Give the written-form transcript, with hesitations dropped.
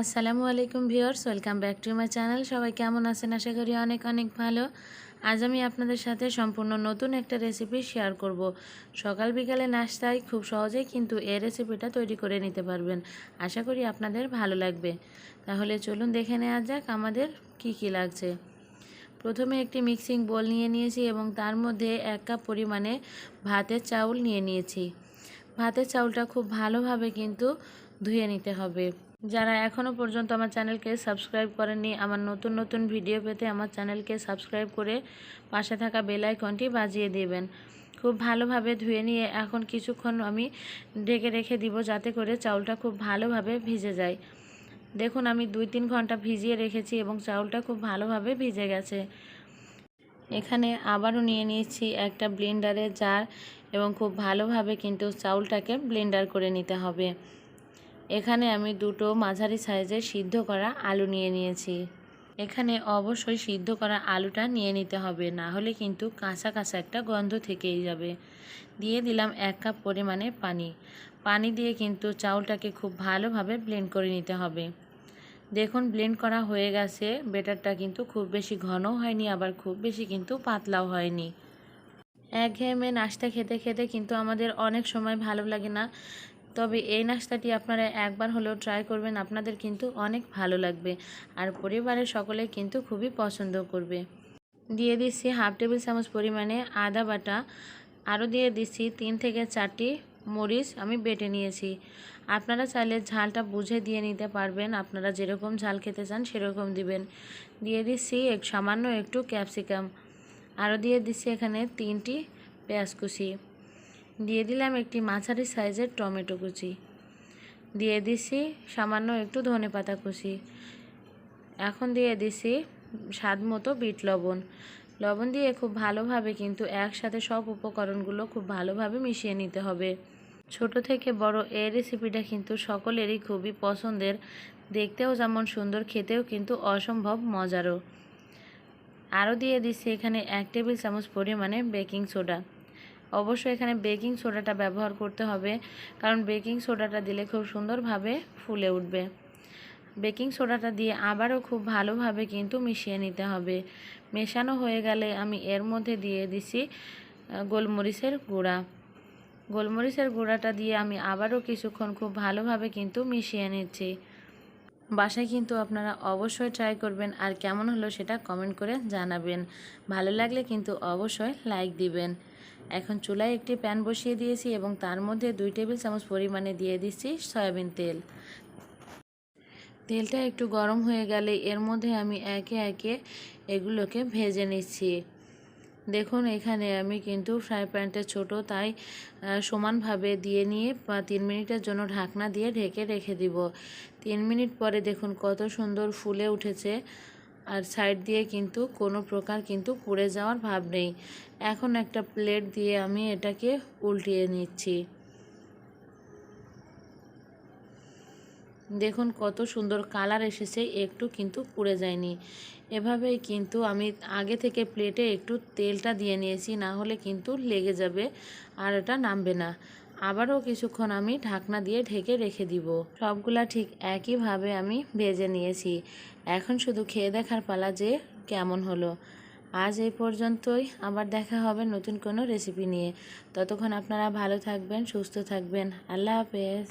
আসসালামু আলাইকুম viewers, welcome back to my channel. সবাই কেমন আছেন? আশা করি অনেক অনেক ভালো। আজ আমি আপনাদের সাথে সম্পূর্ণ নতুন একটা রেসিপি শেয়ার করব। সকাল বিকালে নাস্তায় খুব সহজেই কিন্তু এই রেসিপিটা তৈরি করে নিতে পারবেন। আশা করি আপনাদের ভালো লাগবে। তাহলে চলুন দেখে নেওয়া যাক আমাদের কি লাগছে। প্রথমে একটি মিক্সিং বোল নিয়ে নিয়েছি এবং তার মধ্যে 1 কাপ পরিমাণে ভাতের চাউল নিয়ে নিয়েছি। ভাতের চাউলটা খুব ভালোভাবে কিন্তু ধুয়ে নিতে হবে। যারা এখনও পর্যন্ত আমার চ্যানেলকে সাবস্ক্রাইব করেননি, আমার নতুন নতুন ভিডিও পেতে আমার চ্যানেলকে সাবস্ক্রাইব করে পাশে থাকা বেল আইকনটি বাজিয়ে দেবেন। খুব ভালোভাবে ধুয়ে নিয়ে এখন কিছুক্ষণ আমি ঢেকে রেখে দিব, যাতে করে চাউলটা খুব ভালোভাবে ভিজে যায়। দেখুন, আমি 2-3 ঘন্টা ভিজিয়ে রেখেছি এবং চাউলটা খুব ভালোভাবে ভিজে গেছে। এখানে আবারও নিয়ে নিয়েছি একটা ব্লেন্ডারের জার এবং খুব ভালোভাবে কিন্তু চাউলটাকে ব্লেন্ডার করে নিতে হবে। এখানে আমি 2টো মাঝারি সাইজের সিদ্ধ করা আলু নিয়ে নিয়েছি। এখানে অবশ্যই সিদ্ধ করা আলুটা নিয়ে নিতে হবে, না হলে কিন্তু কাঁচা কাঁচা একটা গন্ধ থেকেই যাবে। দিয়ে দিলাম 1 কাপ পরিমাণে পানি দিয়ে কিন্তু চাউলটাকে খুব ভালোভাবে ব্লেন্ড করে নিতে হবে। দেখুন, ব্লেন্ড করা হয়ে গেছে। ব্যাটারটা কিন্তু খুব বেশি ঘনও হয়নি, আবার খুব বেশি কিন্তু পাতলাও হয়নি। একঘেয়েমে নাস্তা খেতে খেতে কিন্তু আমাদের অনেক সময় ভালো লাগে না, তবে এই নাস্তাটি আপনারা একবার হলেও ট্রাই করবেন, আপনাদের কিন্তু অনেক ভালো লাগবে আর পরিবারের সকলে কিন্তু খুবই পছন্দ করবে। দিয়ে দিচ্ছি 1/2 টেবিল চামচ পরিমাণে আদা বাটা, আরও দিয়ে দিচ্ছি 3 থেকে 4টি মরিচ আমি বেটে নিয়েছি। আপনারা চাইলে ঝালটা বুঝে দিয়ে নিতে পারবেন, আপনারা যেরকম ঝাল খেতে চান সেরকম দিবেন। দিয়ে দিচ্ছি সামান্য একটু ক্যাপসিকাম, আরও দিয়ে দিচ্ছি এখানে 3টি পেঁয়াজ কুচি, দিয়ে দিলাম একটি মাঝারি সাইজের টমেটো কুচি, দিয়ে দিচ্ছি সামান্য একটু ধনেপাতা কুচি। এখন দিয়ে দিচ্ছি স্বাদ মতো বিট লবণ দিয়ে খুব ভালোভাবে কিন্তু একসাথে সব উপকরণগুলো খুব ভালোভাবে মিশিয়ে নিতে হবে। ছোট থেকে বড় এই রেসিপিটা কিন্তু সকলেরই খুবই পছন্দের, দেখতেও যেমন সুন্দর, খেতেও কিন্তু অসম্ভব মজারও। আরও দিয়ে দিচ্ছি এখানে 1 টেবিল চামচ পরিমাণে বেকিং সোডা। অবশ্যই এখানে বেকিং সোডাটা ব্যবহার করতে হবে, কারণ বেকিং সোডাটা দিলে খুব সুন্দরভাবে ফুলে উঠবে। বেকিং সোডাটা দিয়ে আবারও খুব ভালোভাবে কিন্তু মিশিয়ে নিতে হবে। মেশানো হয়ে গেলে আমি এর মধ্যে দিয়ে দিছি গোলমরিচের গুঁড়া। গোলমরিচের গুঁড়াটা দিয়ে আমি আবারও কিছুক্ষণ খুব ভালোভাবে কিন্তু মিশিয়ে নিচ্ছি। বাসায় কিন্তু আপনারা অবশ্যই ট্রাই করবেন, আর কেমন হলো সেটা কমেন্ট করে জানাবেন। ভালো লাগলে কিন্তু অবশ্যই লাইক দিবেন। এখন চুলায় একটি প্যান বসিয়ে দিয়েছি এবং তার মধ্যে 2 টেবিল চামচ পরিমাণে দিয়ে দিচ্ছি সয়াবিন তেল। তেলটা একটু গরম হয়ে গেলে এর মধ্যে আমি একে একে এগুলোকে ভেজে নিচ্ছি। দেখুন, এখানে আমি কিন্তু ফ্রাই প্যানটা ছোট, তাই সমানভাবে দিয়ে নিয়ে 3 মিনিটের জন্য ঢাকনা দিয়ে ঢেকে রেখে দিব। 3 মিনিট পরে দেখুন কত সুন্দর ফুলে উঠেছে, আর সাইড দিয়ে কিন্তু কোনো প্রকার কিন্তু পুড়ে যাওয়ার ভাব নেই। এখন একটা প্লেট দিয়ে আমি এটাকে উল্টিয়ে নিচ্ছি। দেখুন কত সুন্দর কালার এসেছে, একটু কিন্তু পুড়ে যায়নি। এভাবেই কিন্তু আমি আগে থেকে প্লেটে একটু তেলটা দিয়ে নিয়েছি, না হলে কিন্তু লেগে যাবে আর এটা নামবে না। আবারও কিছুক্ষণ আমি ঢাকনা দিয়ে ঢেকে রেখে দিব। সবগুলা ঠিক একইভাবে আমি ভেজে নিয়েছি। এখন শুধু খেয়ে দেখার পালা যে কেমন হলো। আজ এই পর্যন্তই, আবার দেখা হবে নতুন কোনো রেসিপি নিয়ে। ততক্ষণ আপনারা ভালো থাকবেন, সুস্থ থাকবেন। আল্লাহ হাফেজ।